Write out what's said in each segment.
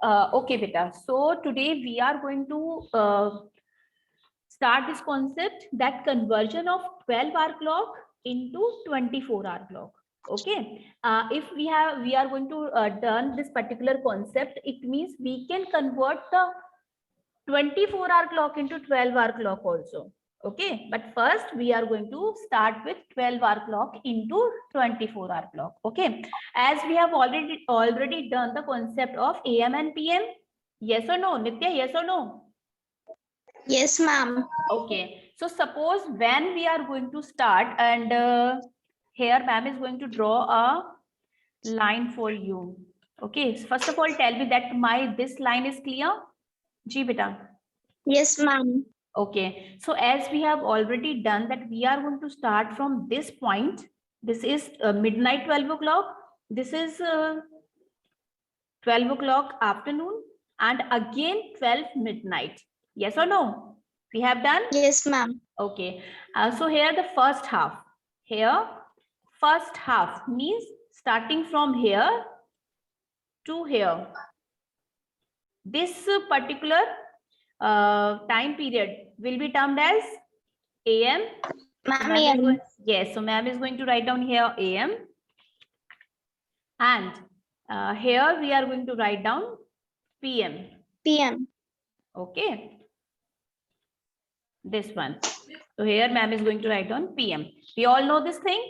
Okay, beta. So today we are going to start this concept, that conversion of 12-hour clock into 24-hour clock. Okay. If we are going to done this particular concept, it means we can convert the 24-hour clock into 12-hour clock also. Okay, but first we are going to start with 12-hour clock into 24-hour clock. Okay, as we have already done the concept of AM and PM. Yes or no, Nitya? Yes or no? Yes, ma'am. Okay, so suppose when we are going to start, and here ma'am is going to draw a line for you. Okay, so first of all, tell me that this line is clear. Ji beta. Yes, ma'am. Okay, so as we have already done that, we are going to start from this point. This is midnight 12 o'clock. This is 12 o'clock afternoon, and again 12 midnight. Yes or no? We have done? Yes, ma'am. Okay, so here the first half. Here, first half means starting from here to here. This particular time period will be termed as AM. Ma'am, Yes, so ma'am is going to write down here AM, and here we are going to write down PM. PM. Okay, this one. So here ma'am is going to write down PM. We all know this thing.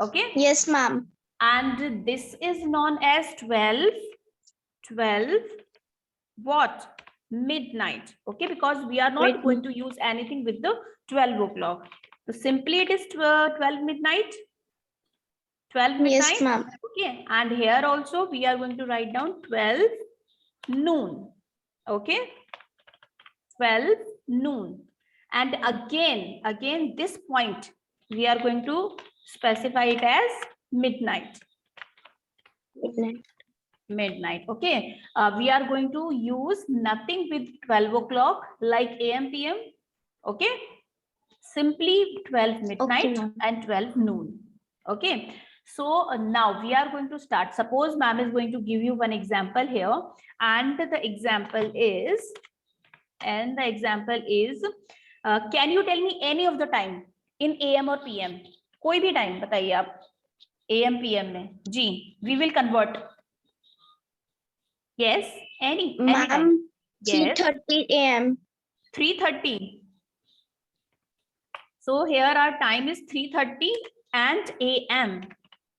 Okay. Yes, ma'am. And this is known as 12 what? Midnight. Okay, because we are not going to use anything with the 12 o'clock. So simply it is 12 midnight. 12 midnight. Yes, ma'am. Okay, and here also we are going to write down 12 noon. Okay, 12 noon. And again this point we are going to specify it as midnight. Midnight. Okay, we are going to use nothing with 12 o'clock like AM PM. Okay, simply 12 midnight and 12 noon. Okay, so now we are going to start. Suppose ma'am is going to give you one example here, and the example is can you tell me any of the time in AM or PM? कोई भी time बताइए आप AM PM में जी. We will convert. Yes, any Ma'am, yes. 3:30 AM. 3:30. So here our time is 3:30 and AM.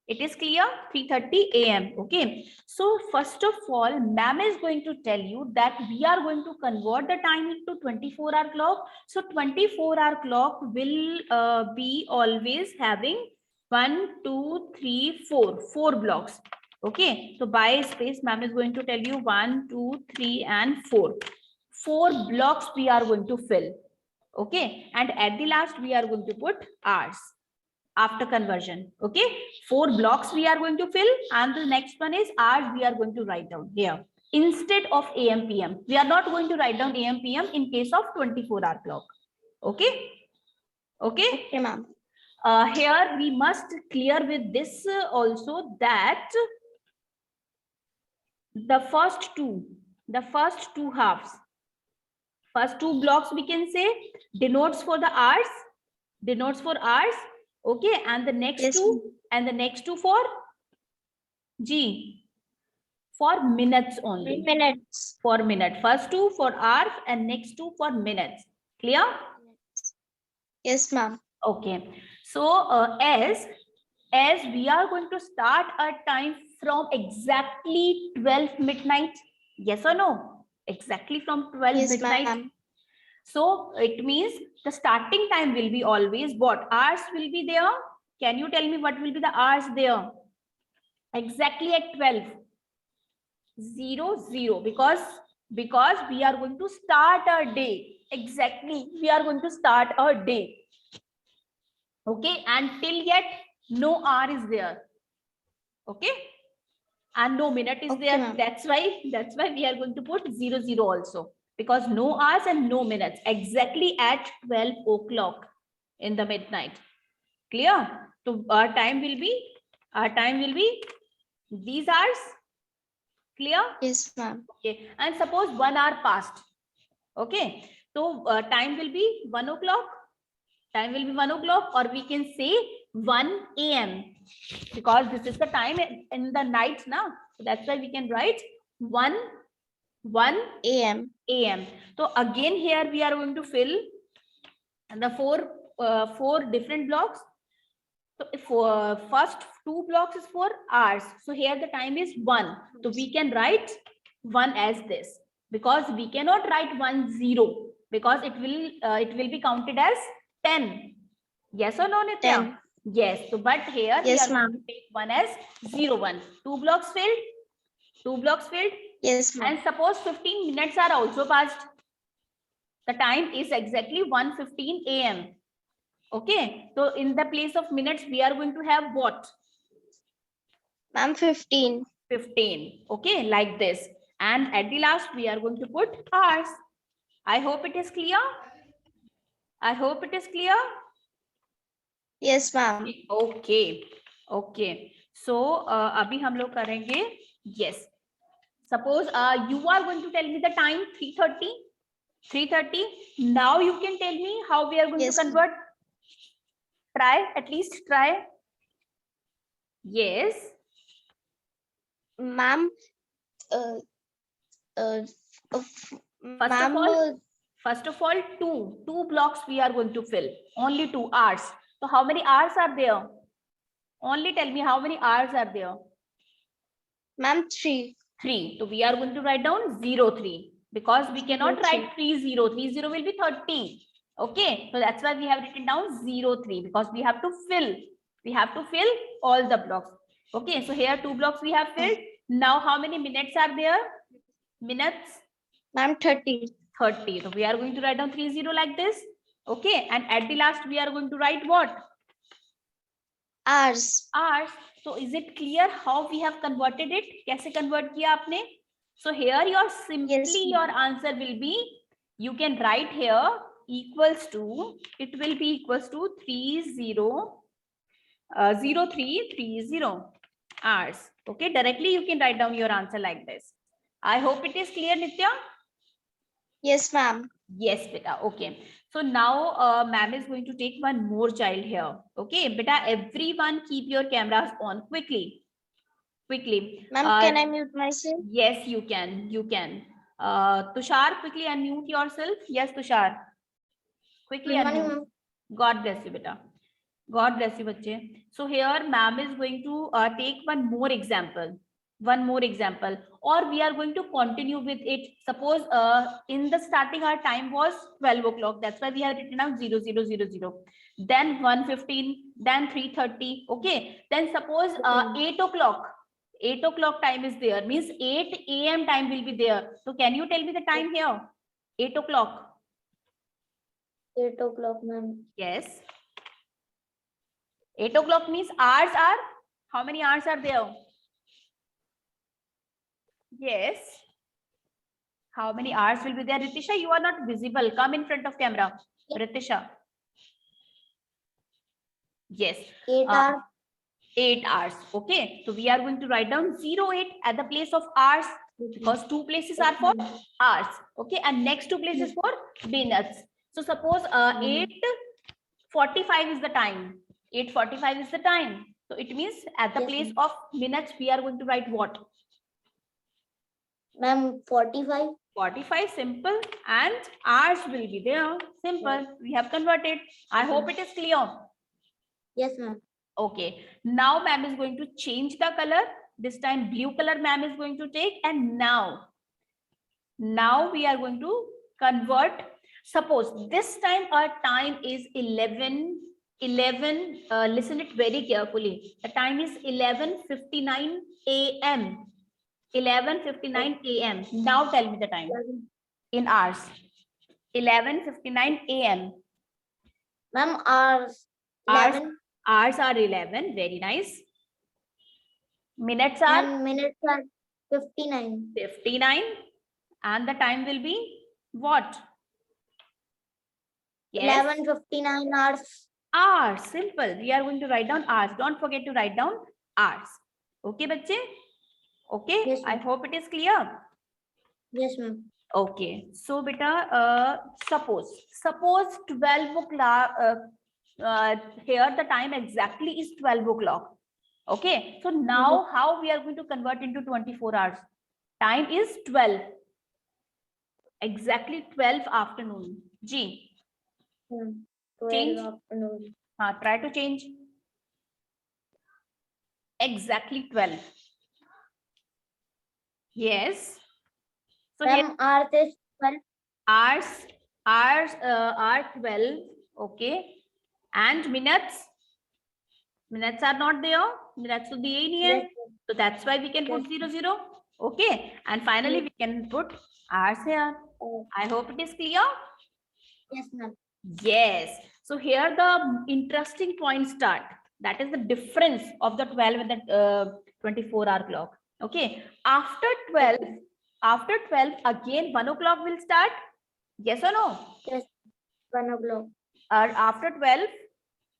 It is clear? 3:30 AM. Okay. So first of all, ma'am is going to tell you that we are going to convert the time into 24-hour clock. So 24-hour clock will be always having 1, 2, 3, 4. 4 blocks. Okay. So by space, ma'am is going to tell you 1, 2, 3, and 4. 4 blocks we are going to fill. Okay. And at the last, we are going to put hours after conversion. Okay, 4 blocks we are going to fill, and the next one is hours we are going to write down here instead of AM PM. We are not going to write down AM PM in case of 24-hour clock. Okay, okay, ma'am. Here we must clear with this also that the first two halves, first 2 blocks we can say denotes for hours. Okay, and the next two for G, for minutes only. Minutes. For minute. First 2 for hours and next 2 for minutes. Clear? Yes, ma'am. Okay. So as we are going to start our time from exactly 12 midnight. Yes or no? Exactly from 12 midnight. So it means the starting time will be always what? Hours will be there. Can you tell me what will be the hours there? Exactly at 12. 00, because we are going to start our day. Exactly, we are going to start our day. Okay, and till yet no hour is there. Okay, and no minute is there. That's why we are going to put 00 also, because no hours and no minutes exactly at 12 o'clock in the midnight. Clear? So our time will be these hours Clear? Yes, ma'am. Okay. And suppose 1 hour passed. Okay. So time will be 1 o'clock. Time will be 1 o'clock, or we can say 1 a.m. because this is the time in the night now. So that's why we can write 1 A.M. a.m. So again here we are going to fill the four different blocks. So if first 2 blocks is for hours. So here the time is 1. So we can write 1 as this, because we cannot write 1 0 because it will be counted as 10. Yes or no, Nitya? 10. Yes. So but here Yes, we are going ma'am. to take 1 as 0 1. 2 blocks filled. 2 blocks filled. Yes, ma'am. And suppose 15 minutes are also passed. The time is exactly 1:15 a.m. Okay. So in the place of minutes, we are going to have what? Ma'am, 15. 15. Okay, like this. And at the last, we are going to put hours. I hope it is clear. I hope it is clear. Yes, ma'am. Okay. Okay. So अभी हम लोग करेंगे. Yes. Suppose you are going to tell me the time 3:30. 3:30. Now you can tell me how we are going Yes, to convert. Try, at least try. Yes. Ma'am, First of all, two blocks we are going to fill. Only 2 hours. So how many hours are there? Only tell me how many hours are there. ma'am, 3. 3. So we are going to write down 03 because we cannot write 30. 30 will be 30. Okay. So that's why we have written down 03 because we have to fill. We have to fill all the blocks. Okay. So here 2 blocks we have filled. Now how many minutes are there? Minutes? Ma'am, 30. 30. So we are going to write down 30 like this. Okay. And at the last, we are going to write what? Hours. Hours. So is it clear how we have converted it? कैसे convert किया आपने? So here your your answer will be, you can write here equals to, it will be equals to 0330 hours. Okay. Directly you can write down your answer like this. I hope it is clear, Nitya. Yes, ma'am. Yes, beta. Okay. So now ma'am is going to take one more child here. Okay, beta, everyone keep your cameras on quickly. Quickly. Ma'am, can I mute myself? Yes, you can. You can. Tushar, quickly unmute yourself. Yes, Tushar. Quickly unmute. God bless you, beta. God bless you, bache. So here ma'am is going to take one more example. Or we are going to continue with it. Suppose in the starting our time was 12 o'clock. That's why we have written down 0000. Then 1:15, then 3:30. Okay. Then suppose 8 o'clock. 8 o'clock time is there. Means 8 a.m. time will be there. So can you tell me the time here? 8 o'clock. 8 o'clock, ma'am. Yes. 8 o'clock means hours are, how many hours are there? Yes. How many hours will be there? Ritisha, you are not visible. Come in front of camera. Ritisha. Yes. 8 hours. 8 hours. Okay. So we are going to write down 08 at the place of hours because 2 places are for hours. Okay. And next 2 places for minutes. So suppose 8:45 is the time. 8:45 is the time. So it means at the place of minutes, we are going to write what? Ma'am, 45. 45, simple. And hours will be there. Simple. We have converted. I hope it is clear. Yes, ma'am. Okay. Now ma'am is going to change the color. This time blue color ma'am is going to take. And now we are going to convert. Suppose this time our time is 11. Listen it very carefully. The time is 11:59 a.m. 11:59 a.m. Now tell me the time in hours. 11:59 a.m. Ma'am, hours. 11. Hours are 11. Very nice. Minutes are? And minutes are 59. 59. And the time will be what? Yes. 11:59 hours. Hours. Simple. We are going to write down hours. Don't forget to write down hours. Okay, bache? Okay, Yes, I ma'am. hope it is clear. Yes, ma'am. Okay, so beta, suppose 12 o'clock, here the time exactly is 12 o'clock. Okay, so now how we are going to convert into 24 hours? Time is 12, exactly 12 afternoon. G, Hmm. 12 change. afternoon. Try to change. Exactly 12. Yes. So here Ma'am, hours is 12. hours are 12. Okay, and minutes are not there. Minutes will be in here. Yes, ma'am. So that's why we can put Yes. 00. Okay, and finally Yes. we can put hours here. I hope it is clear. Yes, ma'am. Yes. So here the interesting points start. That is the difference of the 12 and the 24-hour clock. Okay. After 12, again 1 o'clock will start. Yes or no? Yes. 1 o'clock. Or after 12,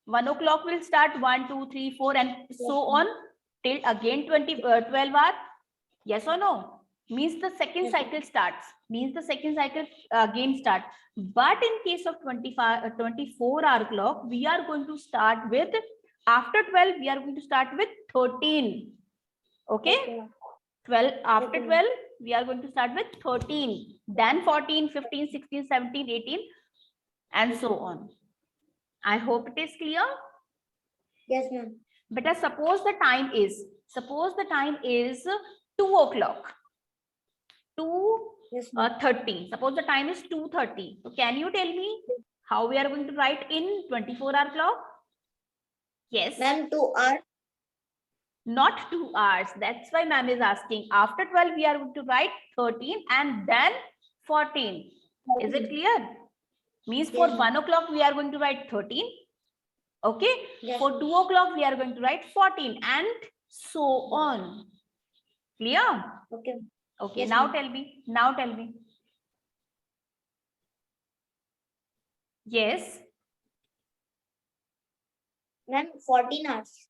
1 o'clock will start 1, 2, 3, 4, and so on till again 12 hour. Yes or no? Means the second Yes. cycle starts. Means the second cycle again start. But in case of 24-hour clock, we are going to start with, after 12, we are going to start with 13. Okay? Okay, ma'am. 12, after Okay, ma'am. 12, we are going to start with 13. Then 14, 15, 16, 17, 18, and so on. I hope it is clear. Yes, ma'am. But suppose the time is 2 o'clock. 2 Yes, ma'am. 30. Suppose the time is 2:30. So can you tell me how we are going to write in 24-hour clock? Yes. Ma'am, 2 hours. Not 2 hours. That's why ma'am is asking. After 12, we are going to write 13 and then 14. Is it clear? Means for Yes, 1 o'clock, we are going to write 13. Okay. Yes, For ma'am. 2 o'clock, we are going to write 14 and so on. Clear? Okay. Okay. Yes, Now ma'am. tell me. Now tell me. Yes. Ma'am, 14 hours.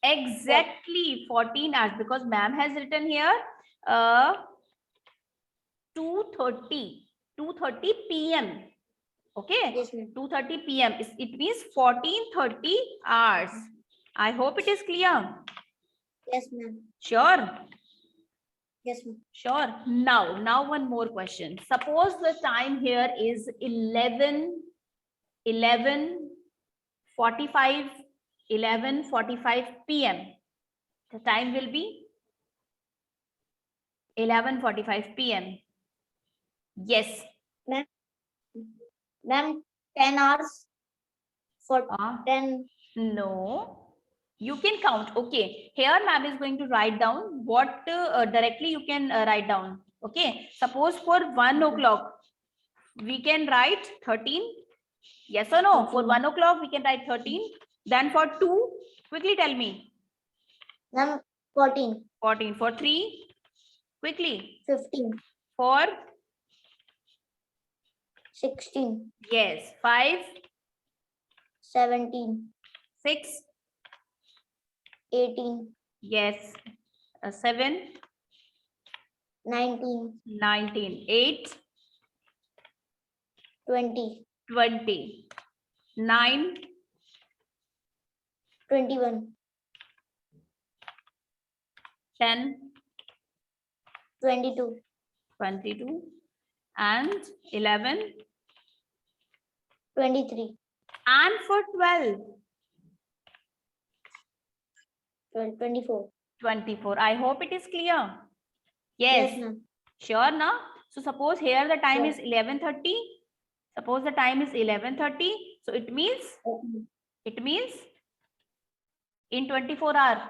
Exactly 14 hours, because ma'am has written here 2:30 p.m. Okay, Yes, ma'am. 2:30 p.m. It means 14:30 hours. I hope it is clear. Yes, ma'am. Sure. Yes, ma'am. Sure. Now one more question. Suppose the time here is 11:45 p.m. The time will be 11:45 p.m. Yes. Ma'am, 10 hours for Ah, 10. no. You can count. Okay. Here ma'am is going to write down what directly you can write down. Okay. Suppose for 1 o'clock, we can write 13. Yes or no? For 1 o'clock, we can write 13. Then for 2, quickly tell me. Ma'am, 14. 14. For 3, quickly. 15. For, 16. yes, 5, 17. 6, 18. yes, 7, 19. 19, 8, 20. 20, 9, 21. 10, 22. 22, and 11, 23. and for 12, 24. 24. I hope it is clear. Yes, Yes, ma'am. sure, na? So suppose here the time Yes. is 11:30. Suppose the time is 11:30. So it means in 24 hours.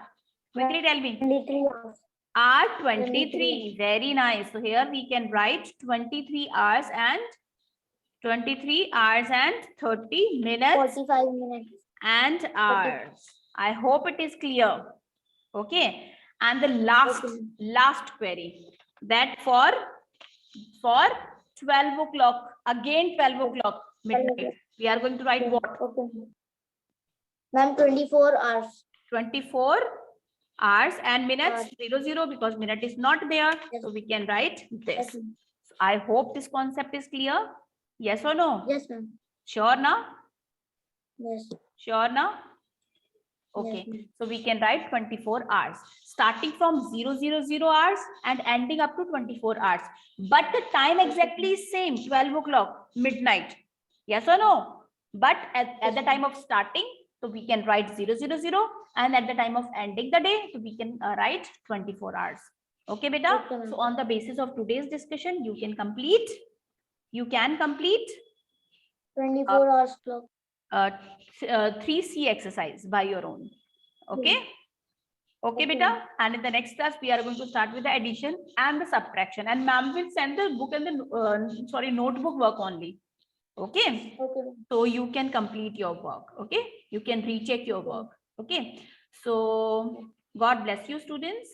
Quickly tell me. 23 hours. Hour 23. Very nice. So here we can write 23 hours and 30 minutes 45 minutes. and hours. I hope it is clear. Okay. And the last query, that for 12 o'clock, again 12 o'clock midnight, we are going to write what? Okay. Ma'am, 24 hours. 24 Hours and minutes, Hours. 0, 0, because minute is not there. Yes. So we can write Yes, this. ma'am. I hope this concept is clear. Yes or no? Yes, ma'am. Sure now? Yes. Sure now? Yes, Okay. ma'am. So we can write 24 hours, starting from 0, 0, 0 hours and ending up to 24 hours. But the time exactly is same, 12 o'clock, midnight. Yes or no? But at the time of starting, so we can write 0, 0, 0. And at the time of ending the day, so we can write 24 hours. Okay, beta? Okay, ma'am. So on the basis of today's discussion, you can complete 24 hours clock. 3C exercise by your own. Okay. Okay, Okay. beta. And in the next class, we are going to start with the addition and the subtraction. And ma'am will send the book and the notebook work only. Okay. Okay, ma'am. So you can complete your work. Okay. You can recheck your work. Okay. So God bless you, students.